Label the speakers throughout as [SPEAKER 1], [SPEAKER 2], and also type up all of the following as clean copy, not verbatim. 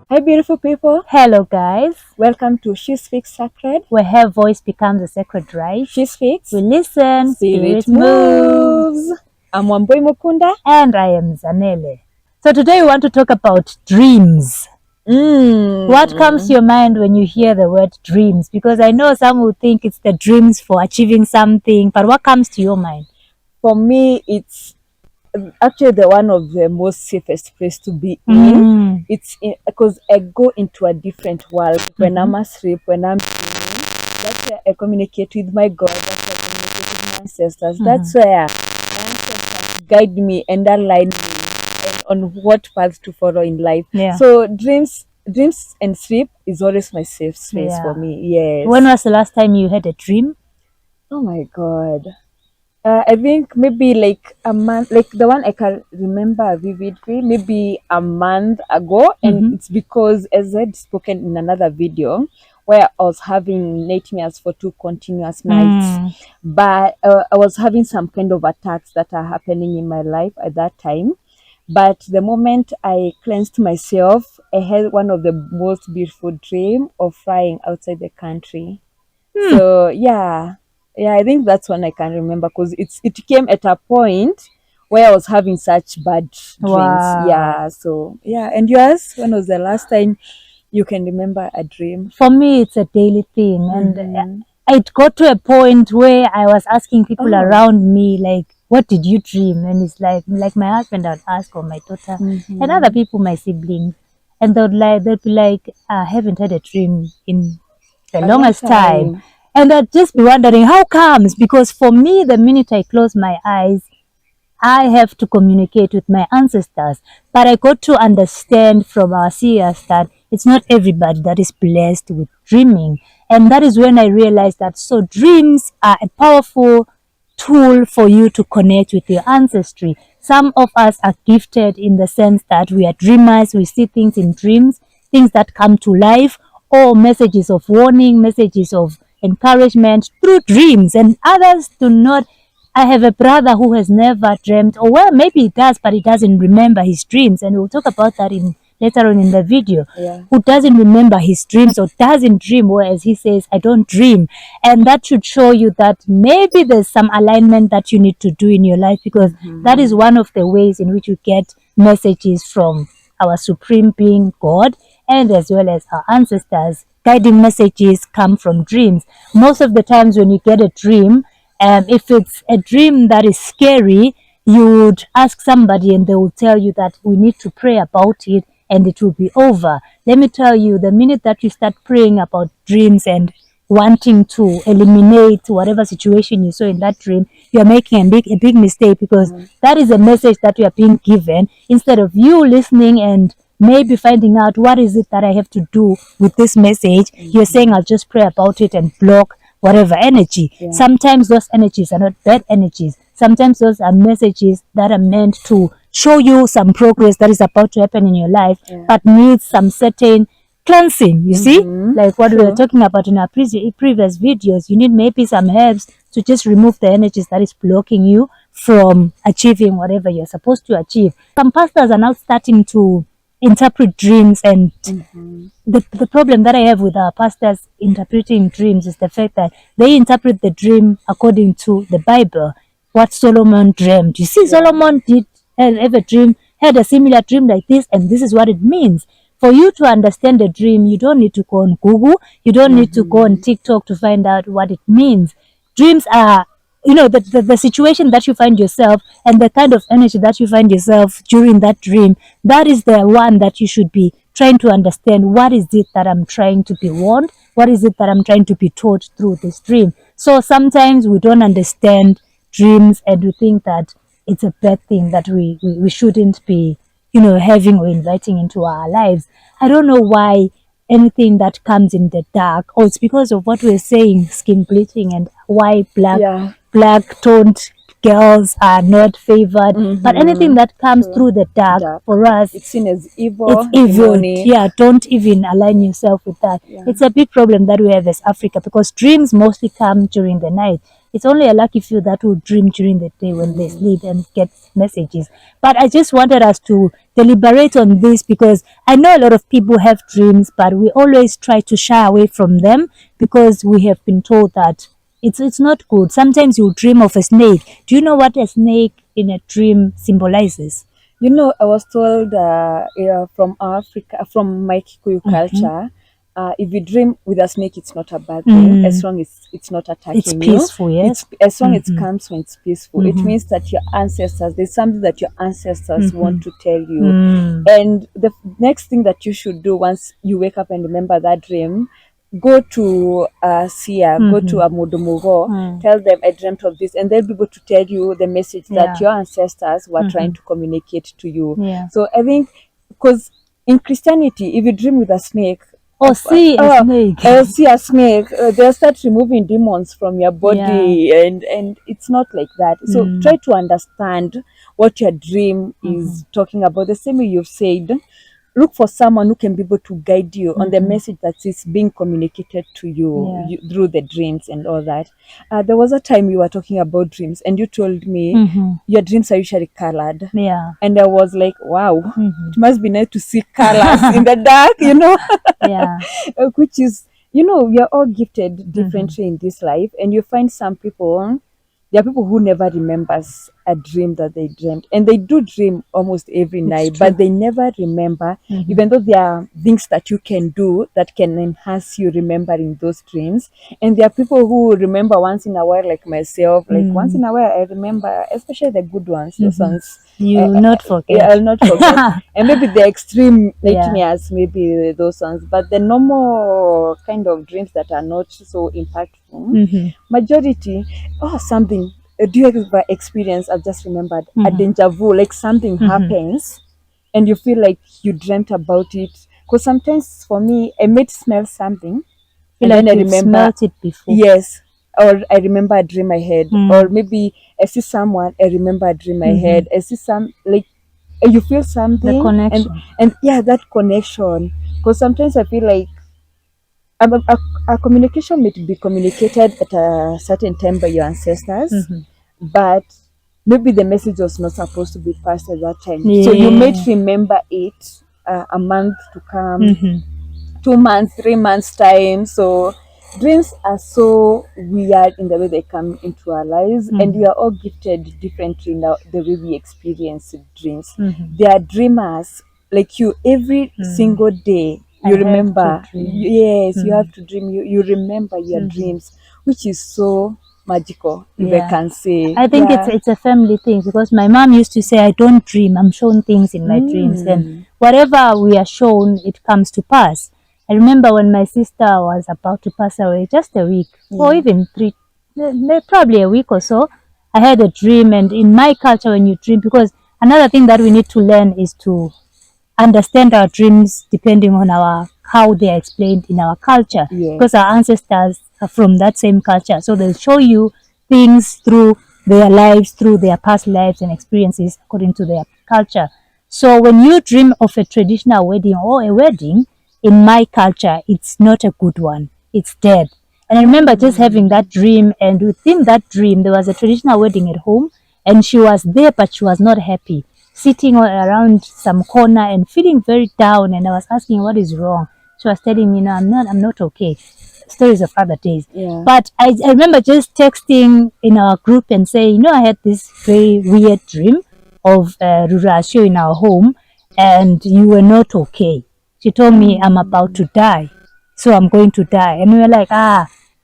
[SPEAKER 1] Hi, beautiful people.
[SPEAKER 2] Hello, guys.
[SPEAKER 1] Welcome to She Speaks Sacred.
[SPEAKER 2] Where her voice becomes a sacred right.
[SPEAKER 1] She Speaks.
[SPEAKER 2] We listen.
[SPEAKER 1] Spirit moves. I'm Wamboi Mukunda.
[SPEAKER 2] And I am Zanele. So today we want to talk about dreams. What comes to your mind when you hear the word dreams? Because I know some will think it's the dreams for achieving something, but what comes to your mind?
[SPEAKER 1] For me, it's actually the one of the most safest place to be in. It's because I go into a different world when I'm asleep, when I'm dreaming. That's where I communicate with my God. That's where I communicate with my ancestors. That's where my ancestors guide me and align me and on what path to follow in life. So dreams and sleep is always my safe space for me. Yes.
[SPEAKER 2] When was the last time you had a dream?
[SPEAKER 1] Oh my God. I think maybe like a month, like the one I can remember vividly, maybe a month ago. And it's because, as I'd spoken in another video, where I was having nightmares for 2 continuous nights. But I was having some kind of attacks that are happening in my life at that time. But the moment I cleansed myself, I had one of the most beautiful dream of flying outside the country. So yeah, I think that's one I can remember because it came at a point where I was having such bad dreams. Yeah. So yeah. And yours? When was the last time you can remember a dream?
[SPEAKER 2] For me, it's a daily thing, and it got to a point where I was asking people around me, like, what did you dream? And it's like my husband, I'd ask, or my daughter, and other people, my siblings, and they'd be like, I haven't had a dream in the longest time. And I'd just be wondering, how comes? Because for me, the minute I close my eyes, I have to communicate with my ancestors. But I got to understand from our seers that it's not everybody that is blessed with dreaming. And that is when I realized that so dreams are a powerful tool for you to connect with your ancestry. Some of us are gifted in the sense that we are dreamers. We see things in dreams, things that come to life, or messages of warning, messages of encouragement through dreams. And others do not. I have a brother who has never dreamt, or well, maybe he does, but he doesn't remember his dreams. And we'll talk about that later on in the video. Who doesn't remember his dreams or doesn't dream, whereas he says, I don't dream. And that should show you that maybe there's some alignment that you need to do in your life, because that is one of the ways in which you get messages from our supreme being, God, and as well as our ancestors. Guiding messages come from dreams. Most of the times when you get a dream, if it's a dream that is scary, you would ask somebody and they will tell you that we need to pray about it and it will be over. Let me tell you, the minute that you start praying about dreams and wanting to eliminate whatever situation you saw in that dream, you are making a big mistake, because that is a message that you are being given. Instead of you listening and maybe finding out what is it that I have to do with this message, you're saying, I'll just pray about it and block whatever energy. Sometimes those energies are not bad energies. Sometimes those are messages that are meant to show you some progress that is about to happen in your life, but needs some certain cleansing. You see, like what we were talking about in our previous videos, you need maybe some herbs to just remove the energies that is blocking you from achieving whatever you're supposed to achieve. Some pastors are now starting to interpret dreams, and the problem that I have with our pastors interpreting dreams is the fact that they interpret the dream according to the Bible, what Solomon dreamed. You see, Solomon had a similar dream like this, and this is what it means. For you to understand a dream, you don't need to go on Google, you don't need to go on TikTok to find out what it means. Dreams are, the situation that you find yourself and the kind of energy that you find yourself during that dream, that is the one that you should be trying to understand. What is it that I'm trying to be warned? What is it that I'm trying to be taught through this dream? So sometimes we don't understand dreams and we think that it's a bad thing that we shouldn't be, having or inviting into our lives. I don't know why anything that comes in the dark, or it's because of what we're saying, skin bleaching and why black toned girls are not favored. But anything that comes
[SPEAKER 1] True.
[SPEAKER 2] through the dark,
[SPEAKER 1] Dark.
[SPEAKER 2] for us,
[SPEAKER 1] It's seen as evil.
[SPEAKER 2] it's evil.
[SPEAKER 1] demonic.
[SPEAKER 2] Yeah, don't even align yourself with that.
[SPEAKER 1] Yeah.
[SPEAKER 2] It's a big problem that we have as Africa, because dreams mostly come during the night. It's only a lucky few that will dream during the day when they sleep and get messages. But I just wanted us to deliberate on this, because I know a lot of people have dreams, but we always try to shy away from them because we have been told that it's not good. Sometimes you dream of a snake. Do you know what a snake in a dream symbolizes?
[SPEAKER 1] You know, I was told from Africa, from my Kikuyu culture, if you dream with a snake, it's not a bad thing, as long as it's not attacking
[SPEAKER 2] It's
[SPEAKER 1] you.
[SPEAKER 2] peaceful, yes.
[SPEAKER 1] As long as it comes when it's peaceful. It means that your ancestors, there's something that your ancestors want to tell you. And the next thing that you should do once you wake up and remember that dream, go to Sia, go to a Mudomugo, tell them I dreamt of this, and they'll be able to tell you the message that your ancestors were trying to communicate to you.
[SPEAKER 2] Yeah.
[SPEAKER 1] So I think, because in Christianity, if you dream with a snake,
[SPEAKER 2] Or see a snake.
[SPEAKER 1] I'll see a snake, they'll start removing demons from your body, and it's not like that. So try to understand what your dream is talking about. The same way you've said, look for someone who can be able to guide you on the message that is being communicated to you, through the dreams and all that. There was a time you were talking about dreams, and you told me your dreams are usually colored.
[SPEAKER 2] Yeah.
[SPEAKER 1] And I was like, wow, it must be nice to see colors in the dark, you know.
[SPEAKER 2] Yeah.
[SPEAKER 1] Which is, you know, we are all gifted differently in this life, and you find some people, there are people who never remembers a dream that they dreamt, and they do dream almost every night, but they never remember, even though there are things that you can do that can enhance you remembering those dreams. And there are people who remember once in a while, like myself, like once in a while I remember, especially the good ones, the ones
[SPEAKER 2] You will not forget.
[SPEAKER 1] I'll not forget. And maybe the extreme nightmares, maybe those ones, but the normal kind of dreams that are not so impactful, majority, something. Do you ever experience? I've just remembered a deja vu, like something happens, and you feel like you dreamt about it. Because sometimes for me, I might smell something, and
[SPEAKER 2] Like
[SPEAKER 1] then I
[SPEAKER 2] you've
[SPEAKER 1] remember.
[SPEAKER 2] smelt it before.
[SPEAKER 1] Yes, or I remember a dream I had, or maybe I see someone, I remember a dream I had. I see some, like, you feel something,
[SPEAKER 2] The connection.
[SPEAKER 1] and yeah, that connection. Because sometimes I feel like a communication may be communicated at a certain time by your ancestors, but maybe the message was not supposed to be passed at that time. So you might remember it a month to come, 2 months, 3 months time. So dreams are so weird in the way they come into our lives, and we are all gifted differently in the way we experience dreams. There are dreamers like you every single day. You remember, yes, you have to dream. You remember your dreams, which is so magical, if I can say.
[SPEAKER 2] I think it's a family thing, because my mom used to say, I don't dream, I'm shown things in my dreams, and whatever we are shown, it comes to pass. I remember when my sister was about to pass away, just a week, or even probably a week or so, I had a dream. And in my culture, when you dream, because another thing that we need to learn is to understand our dreams depending on how they are explained in our culture, because our ancestors are from that same culture, so they'll show you things through their lives, through their past lives and experiences according to their culture. So when you dream of a traditional wedding or a wedding, in my culture, it's not a good one, it's dead. And I remember just having that dream, and within that dream there was a traditional wedding at home, and she was there but she was not happy, sitting around some corner and feeling very down. And I was asking, what is wrong? She was telling me, no, I'm not okay. Stories of other days. But I remember just texting in our group and saying, I had this very weird dream of Rurasio in our home, and you were not okay. She told me, I'm about to die, so I'm going to die. And we were like,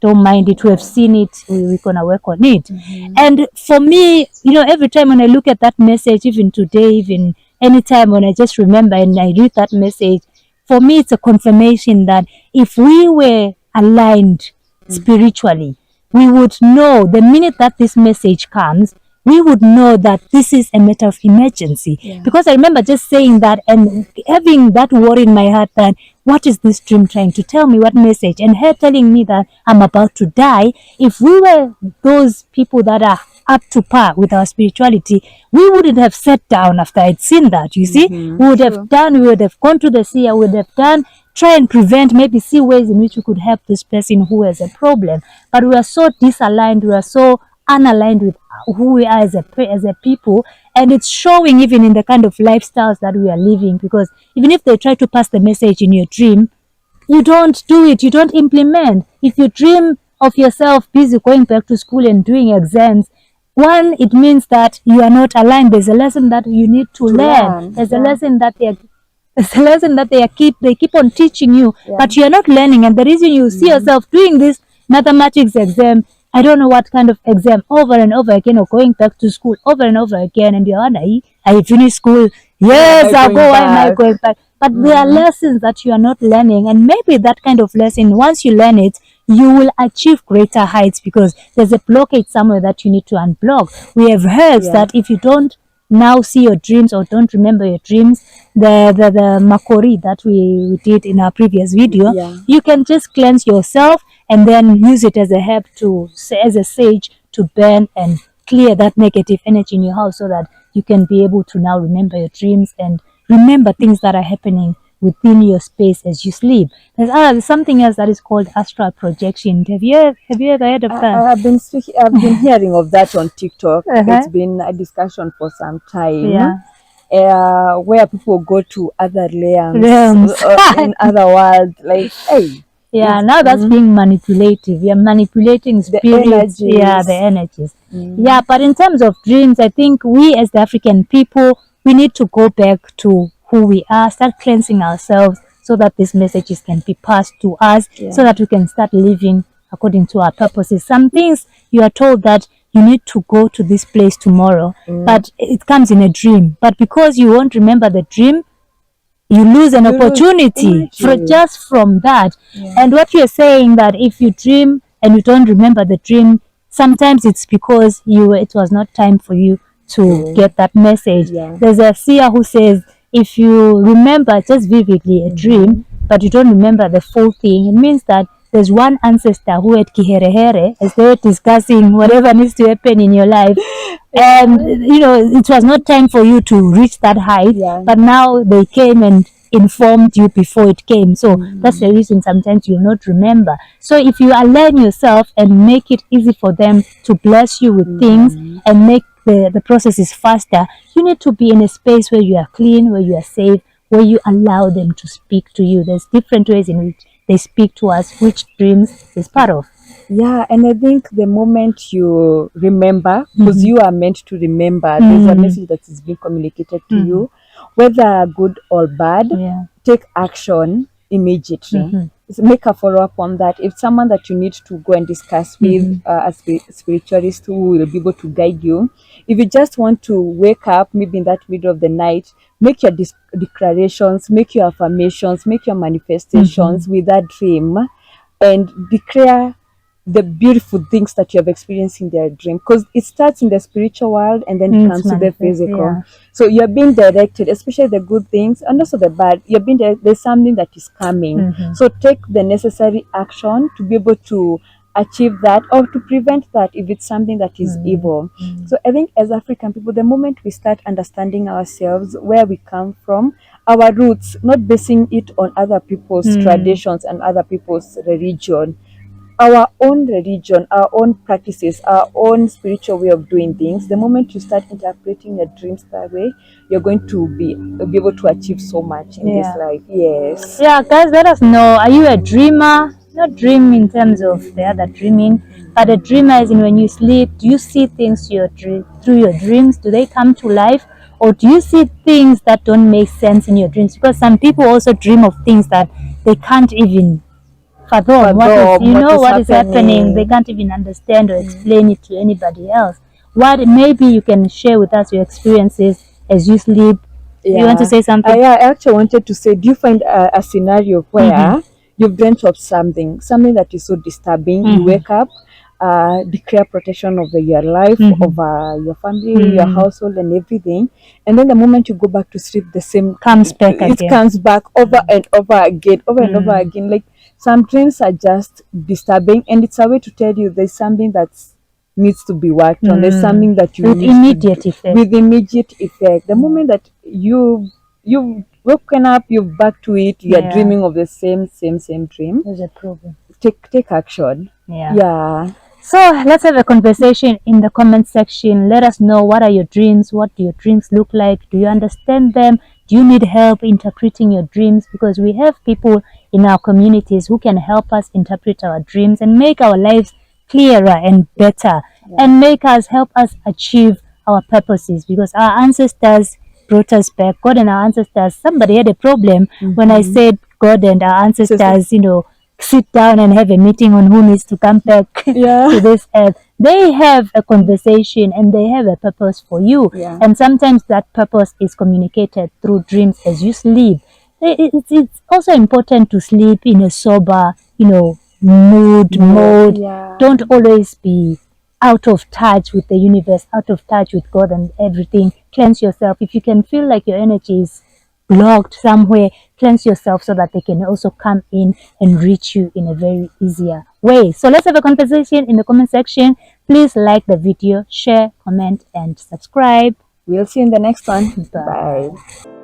[SPEAKER 2] don't mind it, we have seen it, we're gonna work on it. And for me, every time when I look at that message, even today, even anytime when I just remember and I read that message, for me it's a confirmation that if we were aligned spiritually, we would know the minute that this message comes, we would know that this is a matter of emergency. Because I remember just saying that and having that worry in my heart that, what is this dream trying to tell me? What message? And her telling me that I'm about to die. If we were those people that are up to par with our spirituality, we wouldn't have sat down after I'd seen that, you see. We would have gone to the seer, we would have done, try and prevent, maybe see ways in which we could help this person who has a problem. But we are so disaligned, we are so unaligned with who we are as a people, and it's showing even in the kind of lifestyles that we are living. Because even if they try to pass the message in your dream, you don't do it, you don't implement. If you dream of yourself busy going back to school and doing exams, one, it means that you are not aligned. There's a lesson that you need to learn. There's a lesson that they keep on teaching you, but you are not learning. And the reason you see yourself doing this mathematics exam, I don't know what kind of exam, over and over again, or going back to school over and over again, and you're like, I finished school, yes, I'll go, why am I going back? But there are lessons that you are not learning, and maybe that kind of lesson, once you learn it, you will achieve greater heights, because there's a blockage somewhere that you need to unblock. We have heard that if you don't now see your dreams or don't remember your dreams, the makori that we did in our previous video, you can just cleanse yourself and then use it as a herb as a sage to burn and clear that negative energy in your house, so that you can be able to now remember your dreams and remember things that are happening within your space as you sleep. There's something else that is called astral projection. Have you ever heard of that?
[SPEAKER 1] I've been hearing of that on TikTok. It's been a discussion for some time. Where people go to other realms. In other worlds, like, hey.
[SPEAKER 2] Yeah, now that's being manipulative. You're manipulating spirits. The energies. Yeah, but in terms of dreams, I think we as the African people, we need to go back to who we are, start cleansing ourselves, so that these messages can be passed to us, so that we can start living according to our purposes. Some things you are told that you need to go to this place tomorrow, but it comes in a dream. But because you won't remember the dream, you lose an opportunity just from that. And what you're saying, that if you dream and you don't remember the dream, sometimes it's because it was not time for you to get that message. There's a seer who says, if you remember just vividly a dream, but you don't remember the full thing, it means that there's one ancestor who had kiherehere as they were discussing whatever needs to happen in your life. And, it was not time for you to reach that height, but now they came and informed you before it came. So that's the reason sometimes you'll not remember. So if you align yourself and make it easy for them to bless you with things and make the process is faster, you need to be in a space where you are clean, where you are safe, where you allow them to speak to you. There's different ways in which they speak to us, which dreams is part of.
[SPEAKER 1] Yeah, and I think the moment you remember, because you are meant to remember, there's a message that is being communicated to you, whether good or bad, take action immediately. Make a follow-up on that. If someone that you need to go and discuss with, a spiritualist who will be able to guide you, if you just want to wake up, maybe in that middle of the night, make your declarations, make your affirmations, make your manifestations with that dream, and declare the beautiful things that you have experienced in their dream, because it starts in the spiritual world and then it comes to the physical. So you're being directed, especially the good things and also the bad. You're being there's something that is coming. So take the necessary action to be able to achieve that, or to prevent that if it's something that is evil. So I think as African people, the moment we start understanding ourselves, where we come from, our roots, not basing it on other people's traditions and other people's religion, our own religion, our own practices, our own spiritual way of doing things, the moment you start interpreting your dreams that way, you're going to be able to achieve so much in this life. Yes.
[SPEAKER 2] Yeah, guys, let us know. Are you a dreamer? Not dream in terms of the other dreaming, but a dreamer is in when you sleep. Do you see things through your dreams? Do they come to life? Or do you see things that don't make sense in your dreams? Because some people also dream of things that they can't even fathom what is happening. They can't even understand or explain it to anybody else. Maybe you can share with us your experiences as you sleep. You want to say something?
[SPEAKER 1] I actually wanted to say, do you find a scenario where you've dreamt of something that is so disturbing? You wake up, declare protection over your life, over your family, your household and everything, and then the moment you go back to sleep, the same
[SPEAKER 2] comes back again.
[SPEAKER 1] It comes back over and over again, and over again. Like, some dreams are just disturbing, and it's a way to tell you there's something that's needs to be worked on. There's something that you
[SPEAKER 2] with
[SPEAKER 1] need
[SPEAKER 2] immediate effect.
[SPEAKER 1] with immediate effect. The moment that you've woken up, you've back to it, you're dreaming of the same dream.
[SPEAKER 2] There's a problem.
[SPEAKER 1] Take action. Yeah.
[SPEAKER 2] So let's have a conversation in the comment section. Let us know, what are your dreams? What do your dreams look like? Do you understand them? Do you need help interpreting your dreams? Because we have people in our communities who can help us interpret our dreams and make our lives clearer and better, and help us achieve our purposes, because our ancestors brought us back. God and our ancestors, somebody had a problem when I said God and our ancestors, sit down and have a meeting on who needs to come back to this earth. They have a conversation and they have a purpose for you. And sometimes that purpose is communicated through dreams as you sleep. It's also important to sleep in a sober, mode. Don't always be out of touch with the universe, out of touch with God and everything. Cleanse yourself. If you can feel like your energy is blocked somewhere, cleanse yourself so that they can also come in and reach you in a very easier way. So let's have a conversation in the comment section. Please like the video, share, comment, and subscribe.
[SPEAKER 1] We'll see you in the next one.
[SPEAKER 2] Bye.
[SPEAKER 1] Bye.